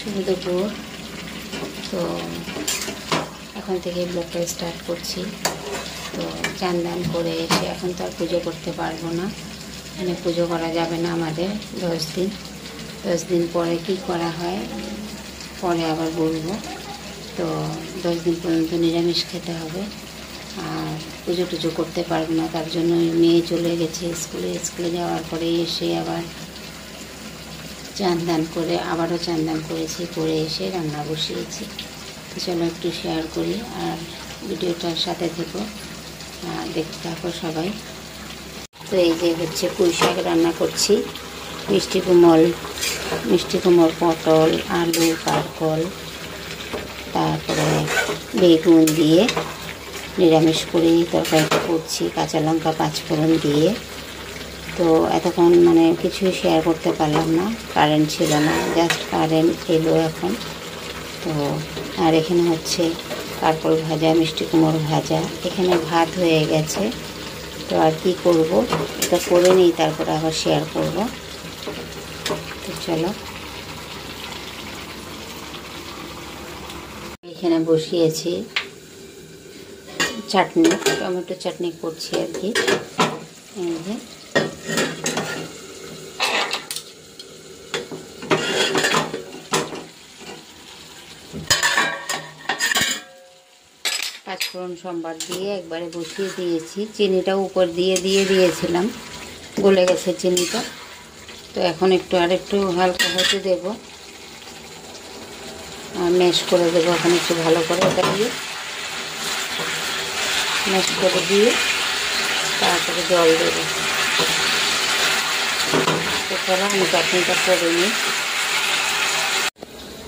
শুভ দুপুর। তো এখন থেকে ব্লগটা স্টার্ট করছি। তো চান দান করে এসে এখন তো আর পুজো করতে পারবো না, মানে পুজো করা যাবে না আমাদের 10 দিন পরে কি করা হয় পরে আবার বলবো। তো 10 দিন পর্যন্ত নিরামিষ খেতে হবে, আর পুজো টুজো করতে পারবো না। তার জন্য মেয়ে চলে গেছে স্কুলে যাওয়ার পরে এসে আবার চান দান করে আবারও চান দান করেছি, করে এসে রান্না বসিয়েছি। তো চলো একটু শেয়ার করি, আর ভিডিওটার সাথে থেকো, দেখতে থাকো সবাই। তো এই যে হচ্ছে পুঁই শাক রান্না করছি, মিষ্টি কুমড়, পটল, আলু, কারকল, তারপরে বেগুন দিয়ে নিরামিষ করেই তরকারিটা করছি, কাঁচা লঙ্কা 5 ফোড়ন দিয়ে। তো এতক্ষণ মানে কিছুই শেয়ার করতে পারলাম না, কারেন্ট ছিল না, জাস্ট কারেন্ট এলো এখন। তো আর এখানে হচ্ছে কারকল ভাজা, মিষ্টি কুমড়ো ভাজা, এখানে ভাত হয়ে গেছে। তো আর কি করব, এটা করে নিই, তারপরে আবার শেয়ার করব। তো চলো, এখানে বসিয়েছি চাটনি, টমেটো চাটনি করছি আর কি। এই যে পাঁচফোড়ন সম্বার দিয়ে একবারে বসিয়ে দিয়েছি, চিনিটা উপর দিয়ে দিয়েছিলাম, গলে গেছে চিনিটা। তো এখন একটু হালকা হতে দেব, আর ম্যাশ করে দেবো এখন একটু ভালো করে। এটা দিয়ে ম্যাশ করে দিয়ে তারপরে জল দেবো। তো চলো আমি চাটনিটা করে নিই।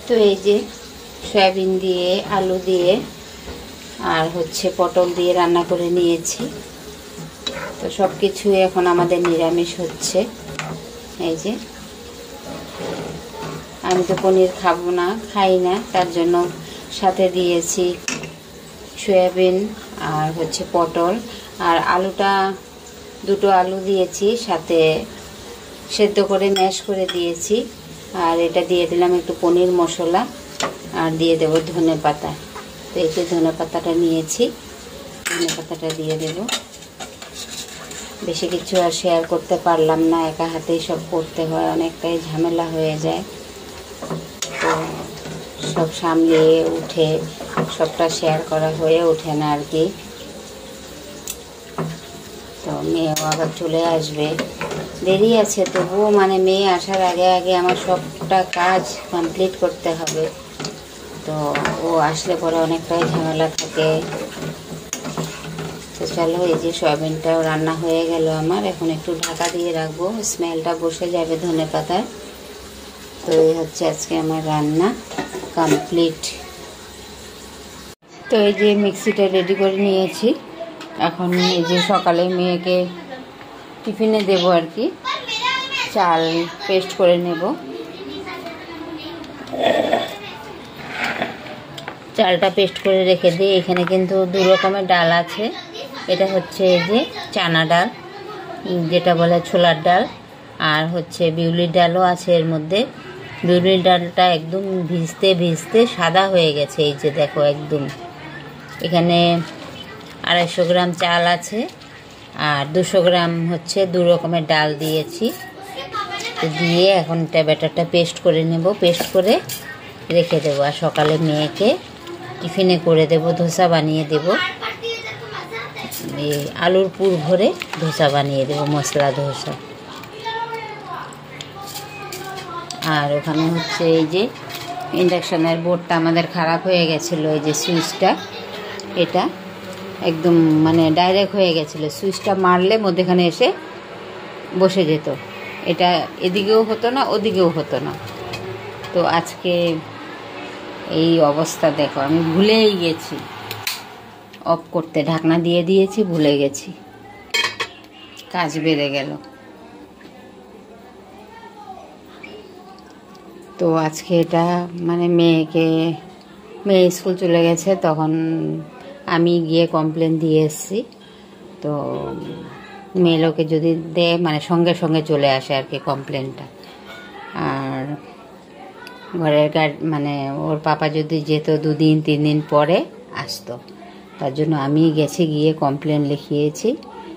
তো এই যে সয়াবিন দিয়ে, আলু দিয়ে আর হচ্ছে পটল দিয়ে রান্না করে নিয়েছি। তো সব কিছুই এখন আমাদের নিরামিষ হচ্ছে। এই যে আমি তো পনির খাবো না, খাই না, তার জন্য সাথে দিয়েছি সয়াবিন আর হচ্ছে পটল, আর আলুটা 2টো আলু দিয়েছি, সাথে সেদ্ধ করে ম্যাশ করে দিয়েছি। আর এটা দিয়ে দিলাম একটু পনির মশলা, আর দিয়ে দেব ধনে পাতা। তো এই যে ধনে পাতাটা নিয়েছি, ধনে পাতাটা দিয়ে দেব। বেশি কিছু আর শেয়ার করতে পারলাম না, একা হাতেই সব করতে হয়, অনেকটাই ঝামেলা হয়ে যায়। তো সব সামলিয়ে উঠে সবটা শেয়ার করা হয়ে ওঠে না আর কি। তো মেয়েও আবার চলে আসবে, দেরি আছে, তবুও মানে মেয়ে আসার আগে আমার সবটা কাজ কমপ্লিট করতে হবে। তো ও আসলে পরে অনেকটাই ঝামেলা থাকে। তো চলো, এই যে সয়াবিনটাও রান্না হয়ে গেল আমার, এখন একটু ঢাকা দিয়ে রাখবো, স্মেলটা বসে যাবে ধনে পাতার। তো এই হচ্ছে আজকে আমার রান্না কমপ্লিট। তো এই যে মিক্সিটা রেডি করে নিয়েছি, এখন এই যে সকালে মেয়েকে টিফিনে দেব আর কি, চাল পেস্ট করে নেব। চালটা পেস্ট করে রেখে দিই। এখানে কিন্তু 2 রকমের ডাল আছে, এটা হচ্ছে এই যে চানা ডাল, যেটা বলে ছোলার ডাল, আর হচ্ছে বিউলির ডালও আছে এর মধ্যে। বিউলির ডালটা একদম ভিজতে সাদা হয়ে গেছে, এই যে দেখো একদম। এখানে 250 গ্রাম চাল আছে, আর 200 গ্রাম হচ্ছে 2 রকমের ডাল দিয়েছি। তো দিয়ে এখন ব্যাটারটা পেস্ট করে নেব, পেস্ট করে রেখে দেবো। আর সকালে মেয়েকে টিফিনে করে দেব, ধোসা বানিয়ে দেব, এই আলুর পুর ভরে ধোসা বানিয়ে দেব, মশলা ধোসা। আর ওখানে হচ্ছে এই যে ইন্ডাকশানের বোর্ডটা আমাদের খারাপ হয়ে গেছিলো, এই যে সুইচটা, এটা একদম মানে ডাইরেক্ট হয়ে গেছিলো, সুইচটা মারলে মধ্যেখানে এসে বসে যেত, এটা এদিকেও হতো না ওদিকেও হতো না। তো আজকে এই অবস্থা দেখো, আমি ভুলেই গেছি অফ করতে, ঢাকনা দিয়ে দিয়েছি, ভুলে গেছি, কাজ বেড়ে গেল। তো আজকে এটা মানে মেয়ে স্কুল চলে গেছে, তখন আমি গিয়ে কমপ্লেন দিয়ে এসেছি। তো মেয়ে লোকে যদি দেয় মানে সঙ্গে সঙ্গে চলে আসে আর কি কমপ্লেনটা। আর ঘরের মানে ওর পাপা যদি যেত 2 দিন 3 দিন পরে আসতো, তার জন্য আমি গেছে গিয়ে কমপ্লেন লিখিয়েছি।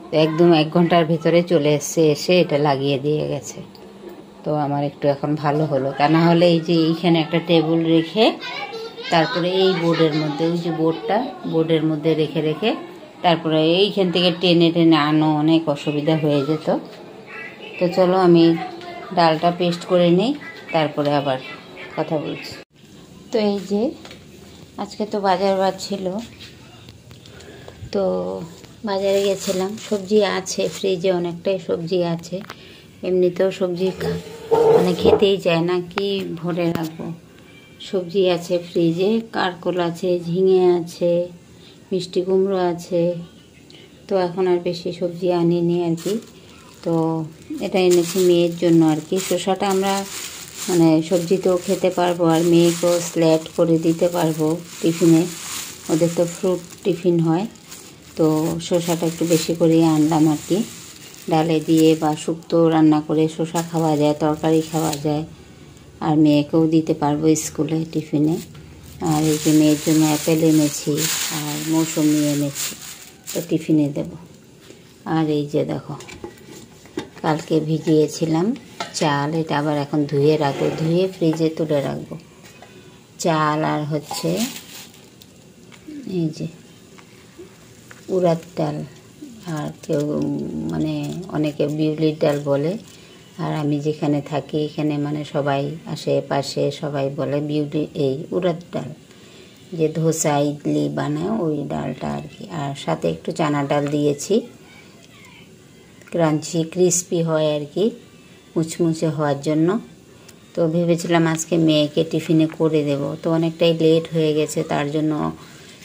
তো একদম 1 ঘন্টার ভেতরে চলে এসে এটা লাগিয়ে দিয়ে গেছে। তো আমার একটু এখন ভালো হলো, তা না হলে এই যে এইখানে একটা টেবিল রেখে তারপরে এই বোর্ডের মধ্যে, ওই যে বোর্ডের মধ্যে রেখে রেখে তারপরে এইখান থেকে টেনে টেনে আনো, অনেক অসুবিধা হয়ে যেত। তো চলো আমি ডালটা পেস্ট করে নিই, তারপরে আবার কথা বলছি। তো এই যে আজকে তো বাজার ছিল, তো বাজারে গেছিলাম। সবজি আছে ফ্রিজে, অনেকটাই সবজি আছে। এমনিতেও সবজি মানে খেতেই চায় না, কি ভরে রাখবো। সবজি আছে ফ্রিজে, কারকোল আছে, ঝিঙে আছে, মিষ্টি কুমড়ো আছে। তো এখন আর বেশি সবজি আনিনি আর কি। তো এটা এনেছি মেয়ের জন্য আর কি। শসাটা আমরা মানে সবজিতেও খেতে পারবো, আর মেয়েকেও স্ল্যাট করে দিতে পারবো টিফিনে। ওদের তো ফ্রুট টিফিন হয়। তো শসাটা একটু বেশি করে আনলাম আর কি। ডালে দিয়ে বা শুক্তো রান্না করে শসা খাওয়া যায়, তরকারি খাওয়া যায়, আর মেয়েকেও দিতে পারবো স্কুলে টিফিনে। আর এই যে মেয়ের জন্য অ্যাপেল এনেছি আর মৌসুমি এনেছি, তো টিফিনে দেব। আর এই যে দেখো কালকে ভিজিয়েছিলাম চাল, এটা আবার এখন ধুয়ে রাখবো, ধুয়ে ফ্রিজে তুলে রাখবো। চাল আর হচ্ছে এই যে উড়াদ ডাল, আর কেউ মানে অনেকে বিউলির ডাল বলে। আর আমি যেখানে থাকি এখানে মানে সবাই আশেপাশে সবাই বলে এই উড়াদ ডাল, যে ধোসা ইডলি বানায় ওই ডালটা আর কি। আর সাথে একটু চানা ডাল দিয়েছি, ক্রাঞ্চি ক্রিস্পি হয় আর কি, মুচমুচে হওয়ার জন্য। তো ভেবেছিলাম আজকে মেয়েকে টিফিনে করে দেব, তো অনেকটাই লেট হয়ে গেছে, তার জন্য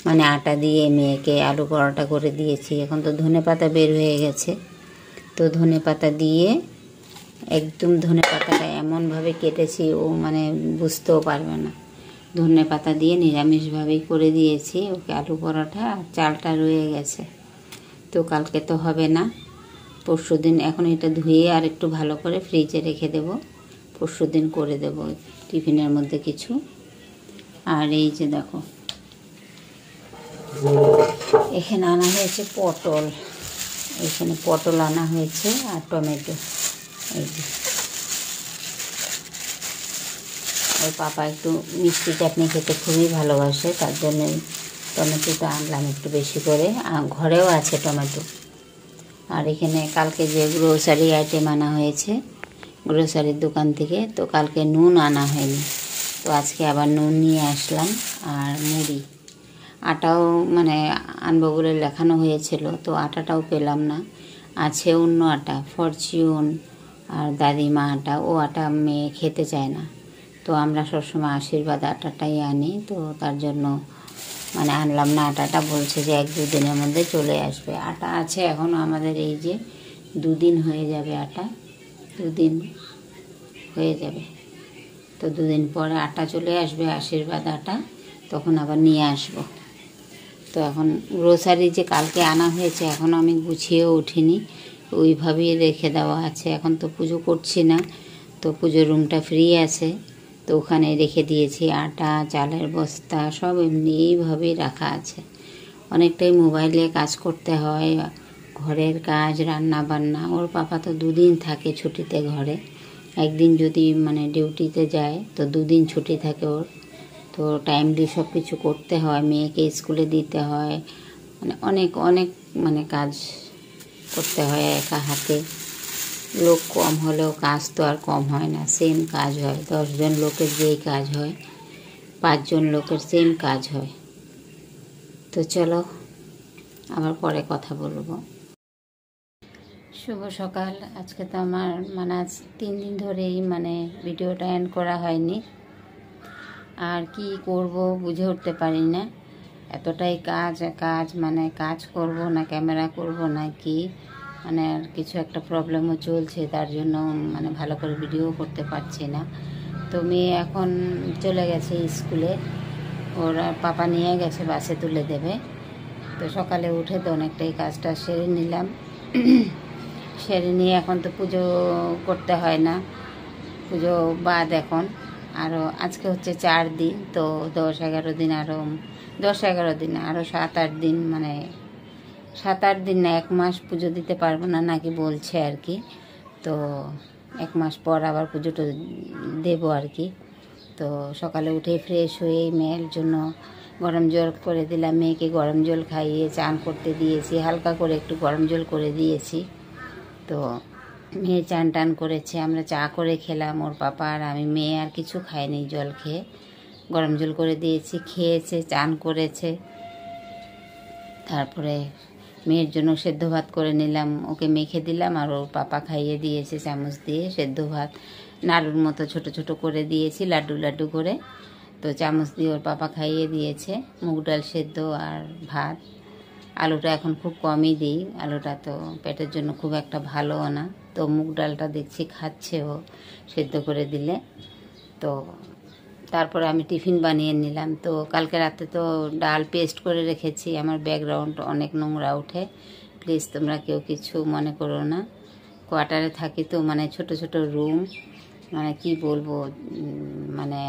মানে আটা দিয়ে মেয়েকে আলু পরোটা করে দিয়েছি। এখন তো ধনেপাতা বের হয়ে গেছে, তো ধনেপাতা দিয়ে একদম ধনেপাতাটা এমনভাবে কেটেছি ও মানে বুঝতেও পারবে না। ধনেপাতা দিয়ে নিরামিষভাবেই করে দিয়েছি ওকে আলু পরোটা। আর চালটা রয়ে গেছে, তো কালকে তো হবে না, পরশুদিন। এখন এটা ধুয়ে আর একটু ভালো করে ফ্রিজে রেখে দেব, পরশুদিন করে দেব টিফিনের মধ্যে কিছু। আর এই যে দেখো এখানে আনা হয়েছে পটল, এখানে পটল আনা হয়েছে আর টমেটো। এই যে ওর পাপা একটু মিষ্টি চাটনি খেতে খুবই ভালোবাসে, তার জন্যই টমেটোটা আনলাম একটু বেশি করে। ঘরেও আছে টমেটো। আর এখানে কালকে যে গ্রোসারি আইটেম আনা হয়েছে গ্রোসারির দোকান থেকে, তো কালকে নুন আনা হয়নি, তো আজকে আবার নুন নিয়ে আসলাম। আর মুড়ি, আটাও মানে আনবো বলে লেখানো হয়েছিল, তো আটাটাও পেলাম না। আছে অন্য আটা, ফরচিউন আর দাদিমা আটা, ও আটা মেয়ে খেতে চায় না। তো আমরা সবসময় আশীর্বাদ আটাটাই আনি, তো তার জন্য মানে আনলাম না আটাটা। বলছে যে 1-2 দিনের মধ্যে চলে আসবে। আটা আছে এখনও আমাদের, এই যে 2 দিন হয়ে যাবে, আটা 2 দিন হয়ে যাবে। তো 2 দিন পরে আটা চলে আসবে, আশীর্বাদ আটা, তখন আবার নিয়ে আসবো। তো এখন গ্রোসারি যে কালকে আনা হয়েছে এখনও আমি গুছিয়েও উঠিনি, ওইভাবেই রেখে দেওয়া আছে। এখন তো পুজো করছি না, তো পুজোর রুমটা ফ্রি আছে, তো ওখানে রেখে দিয়েছি। আটা, চালের বস্তা সব এমনি এইভাবেই রাখা আছে। অনেকটাই মোবাইলে কাজ করতে হয়, ঘরের কাজ, রান্না বান্না। ওর পাপা তো 2 দিন থাকে ছুটিতে ঘরে, একদিন যদি মানে ডিউটিতে যায় তো 2 দিন ছুটি থাকে ওর। তো টাইমলি সব কিছু করতে হয়, মেয়েকে স্কুলে দিতে হয়, মানে অনেক অনেক মানে কাজ করতে হয় একা হাতে। লোক কম হলেও কাজ তো আর কম হয় না, সেম কাজ হয়। 10 জন লোকের যেই কাজ হয় 5 জন লোকের সেম কাজ হয়। তো চলো আবার পরে কথা বলবো। শুভ সকাল। আজকে তো আমার মানে আজ 3 দিন ধরেই মানে ভিডিওটা এন্ড করা হয়নি, আর কি করব বুঝে উঠতে পারি না। এতটাই কাজ মানে কাজ করব না ক্যামেরা করব না কি, মানে আর কিছু একটা প্রবলেমও চলছে, তার জন্য মানে ভালো করে ভিডিও করতে পারছি না। তো মেয়ে এখন চলে গেছে স্কুলে, ওর পাপা নিয়ে গেছে, বাসে তুলে দেবে। তো সকালে উঠে তো অনেকটাই কাজটা সেরে নিলাম, সেরে নিয়ে এখন তো পুজো করতে হয় না, পুজো বাদ এখন। আরও আজকে হচ্ছে 4 দিন, তো 10-11 দিন, আরও 10-11 দিন, আরও 7-8 দিন, মানে 7-8 দিন না, 1 মাস পুজো দিতে পারবো না নাকি বলছে আর কি। তো 1 মাস পর আবার পুজোটা দেবো আর কি। তো সকালে উঠে ফ্রেশ হয়ে মেয়ের জন্য গরম জল করে দিলাম, মেয়েকে গরম জল খাইয়ে চান করতে দিয়েছি, হালকা করে একটু গরম জল করে দিয়েছি। তো মেয়ে চান টান করেছে, আমরা চা করে খেলাম, ওর পাপা আর আমি। মেয়ে আর কিছু খায়নি, জল খেয়ে গরম জল করে দিয়েছি, খেয়েছে, চান করেছে। তারপরে মেয়ের জন্য সেদ্ধ ভাত করে নিলাম, ওকে মেখে দিলাম, আর ওর পাপা খাইয়ে দিয়েছে চামচ দিয়ে সেদ্ধ ভাত, নাড়ুর মতো ছোট ছোট করে দিয়েছি, লাড্ডু লাড্ডু করে। তো চামচ দিয়ে ওর পাপা খাইয়ে দিয়েছে মুগ ডাল সেদ্ধ আর ভাত। আলুটা এখন খুব কমই দিই, আলুটা তো পেটের জন্য খুব একটা ভালোও না। তো মুগ ডালটা দেখছি খাচ্ছে ও সেদ্ধ করে দিলে। তো তারপরে আমি টিফিন বানিয়ে নিলাম। তো কালকে রাতে তো ডাল পেস্ট করে রেখেছি, আমার ব্যাকগ্রাউন্ড অনেক নোংরা ওঠে, প্লিজ তোমরা কেউ কিছু মনে করো না। কোয়ার্টারে থাকি তো, মানে ছোট ছোট রুম, মানে কি বলবো, মানে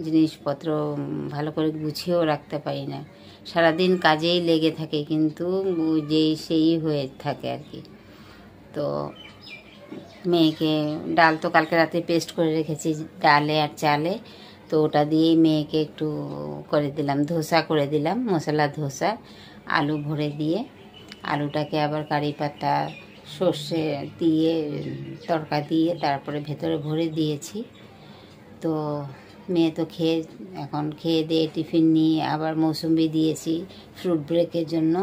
জিনিসপত্র ভালো করে গুছিয়েও রাখতে পারি না, সারাদিন কাজেই লেগে থাকে, কিন্তু যেই সেই হয়ে থাকে আর কি। তো মেয়েকে ডাল তো কালকে রাতে পেস্ট করে রেখেছি ডালে আর চালে, তো ওটা দিয়েই মেয়েকে একটু করে দিলাম, ধোসা করে দিলাম, মশলা ধোসা, আলু ভরে দিয়ে, আলুটাকে আবার কারি পাতা সর্ষে দিয়ে তড়কা দিয়ে তারপরে ভেতরে ভরে দিয়েছি। তো মেয়ে তো এখন খেয়ে দিয়ে টিফিন নিয়ে আবার মৌসুম্বি দিয়েছি ফ্রুট ব্রেকের জন্য।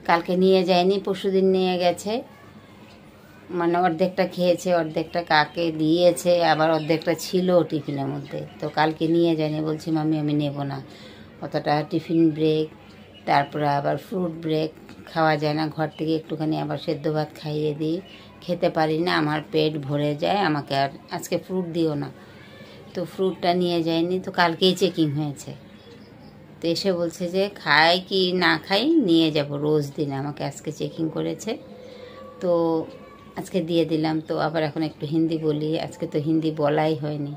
কালকে নিয়ে যায়নি, পরশুদিন নিয়ে গেছে, মানে অর্ধেকটা খেয়েছে, অর্ধেকটা কাকে দিয়েছে, আবার অর্ধেকটা ছিল টিফিনের মধ্যে। তো কালকে নিয়ে যায়নি, বলছি মামি আমি নেব না অতটা টিফিন ব্রেক, তারপরে আবার ফ্রুট ব্রেক খাওয়া যায় না, ঘর থেকে একটুখানি আবার সেদ্ধ ভাত খাইয়ে দিই, খেতে পারি না, আমার পেট ভরে যায়, আমাকে আর আজকে ফ্রুট দিও না। তো ফ্রুটটা নিয়ে যায়নি, তো কালকেই চেকিং হয়েছে। তো এসে বলছে যে খাই কি না খাই নিয়ে যাব রোজ দিন, আমাকে আজকে চেকিং করেছে, তো আজকে দিয়ে দিলাম। তো আবার এখন একটু হিন্দি বলি, আজকে তো হিন্দি বলাই হয়নি।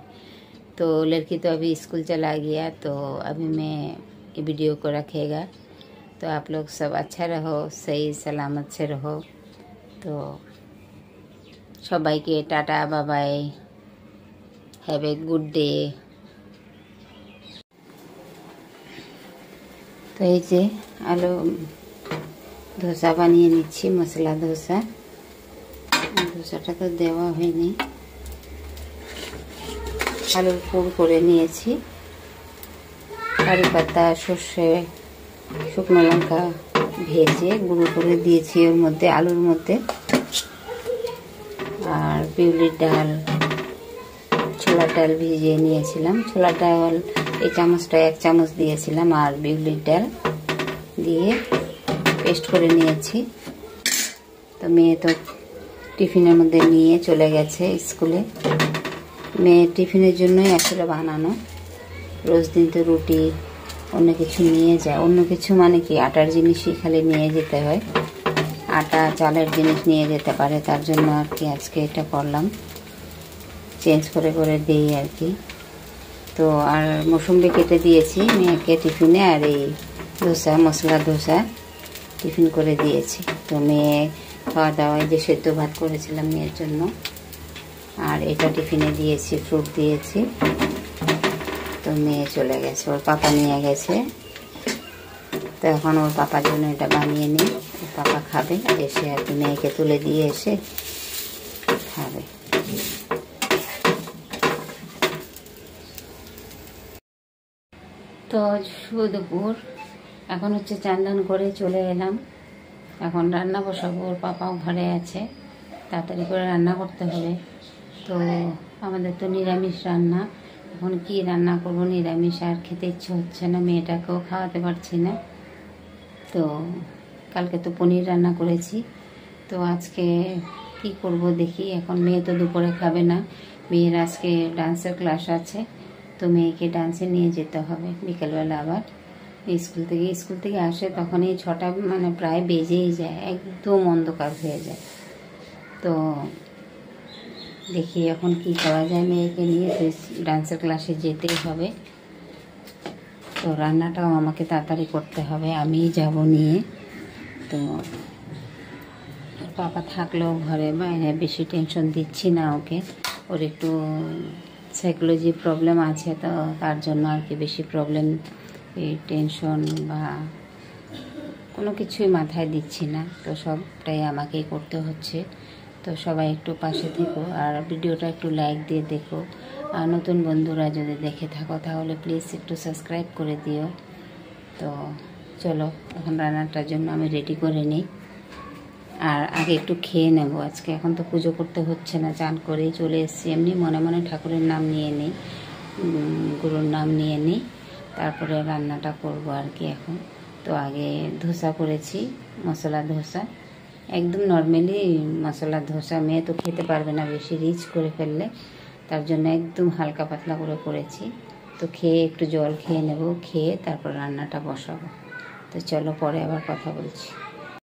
तो लड़की तो अभी स्कूल चला गया, तो अभी मैं वीडियो को रखेगा। तो आप लोग सब अच्छा रहो, सही सलामत से रहो। तो सबाई के tata bye bye, have a good day. तो এই যে আলু ধোসা বানিয়ে নিচ্ছি, মশলা ধোসা। ধোসাটা তো দেওয়া হয়নি, আলুর পুর করে নিয়েছি, কারি পাতা সর্ষে শুকনো লঙ্কা ভেজে গুঁড়ো করে দিয়েছি ওর মধ্যে, আলুর মধ্যে। আর বিউলির ডাল, ছোলার ডাল ভিজিয়ে নিয়েছিলাম, ছোলার ডাল এই চামচটা 1 চামচ দিয়েছিলাম, আর বিউলির ডাল দিয়ে পেস্ট করে নিয়েছি। তো মেয়ে তো টিফিনের মধ্যে নিয়ে চলে গেছে স্কুলে। মেয়ের টিফিনের জন্যই আসলে বানানো, রোজ দিন তো রুটি অন্য কিছু নিয়ে যায়, অন্য কিছু মানে কি আটার জিনিসই খালি নিয়ে যেতে হয়, আটা চালের জিনিস নিয়ে যেতে পারে, তার জন্য আর কি আজকে এটা করলাম, চেঞ্জ করে করে দিই আর কি। তো আর মৌসুম্বি কেটে দিয়েছি মেয়েকে টিফিনে, আর এই ধোসা মশলা ধোসা টিফিন করে দিয়েছি। তো মেয়ে খাওয়া দাওয়ায় যে সেদ্ধ ভাত করেছিলাম মেয়ের জন্য, আর এটা টিফিনে দিয়েছি, ফ্রুট দিয়েছি। তো মেয়ে চলে গেছে, ওর পাপা নিয়ে গেছে। তো এখন ওর পাপার জন্য এটা বানিয়ে নিই, ওর পাপা খাবে, এসে আর কি মেয়েকে তুলে দিয়ে এসে খাবে। তো শুভ দুপুর, এখন হচ্ছে চান দান করে চলে এলাম, এখন রান্না বসাবো। ওর পাপাও ঘরে আছে, তাড়াতাড়ি করে রান্না করতে হবে। তো আমাদের তো নিরামিষ রান্না, এখন কি রান্না করবো, নিরামিষ আর খেতে ইচ্ছে হচ্ছে না, মেয়েটাকেও খাওয়াতে পারছি না। তো কালকে তো পনির রান্না করেছি, তো আজকে কি করব দেখি। এখন মেয়ে তো দুপুরে খাবে না, মেয়ের আজকে ডান্সের ক্লাস আছে, তো মেয়েকে ডান্সে নিয়ে যেতে হবে বিকেলবেলা। আবার স্কুল থেকে আসে তখনই 6টা মানে প্রায় বেজেই যায়, একদম অন্ধকার হয়ে যায়। তো দেখি এখন কি করা যায়। মেয়েকে নিয়ে তো ডান্সের ক্লাসে যেতেই হবে, তো রান্নাটাও আমাকে তাড়াতাড়ি করতে হবে, আমিই যাব নিয়ে। তো পাপা থাকলেও ঘরে বাইরে বেশি টেনশন দিচ্ছি না ওকে, ওর একটু সাইকোলজি প্রবলেম আছে, তো তার জন্য আর কি বেশি প্রবলেম, এই টেনশন বা কোনো কিছুই মাথায় দিচ্ছি না, তো সবটাই আমাকেই করতে হচ্ছে। তো সবাই একটু পাশে থেকো আর ভিডিওটা একটু লাইক দিয়ে দেখো, আর নতুন বন্ধুরা যদি দেখে থাকো তাহলে প্লিজ একটু সাবস্ক্রাইব করে দিও। তো চলো এখন রান্নাটার জন্য আমি রেডি করে নিই, আর আগে একটু খেয়ে নেব আজকে। এখন তো পুজো করতে হচ্ছে না, চান করেই চলে এসেছি, এমনি মনে মনে ঠাকুরের নাম নিয়ে নিই, গুরুর নাম নিয়ে নিই, তারপরে রান্নাটা করব আর কি এখন। তো আগে ধোসা করেছি, মশলা ধোসা, একদম নর্মালি মশলা ধোসা। মেয়ে তো খেতে পারবে না বেশি রিচ করে ফেললে, তার জন্য একদম হালকা পাতলা করে করেছি। তো খেয়ে একটু জল খেয়ে নেব, খেয়ে তারপর রান্নাটা বসাবো। তো চলো পরে আবার কথা বলছি।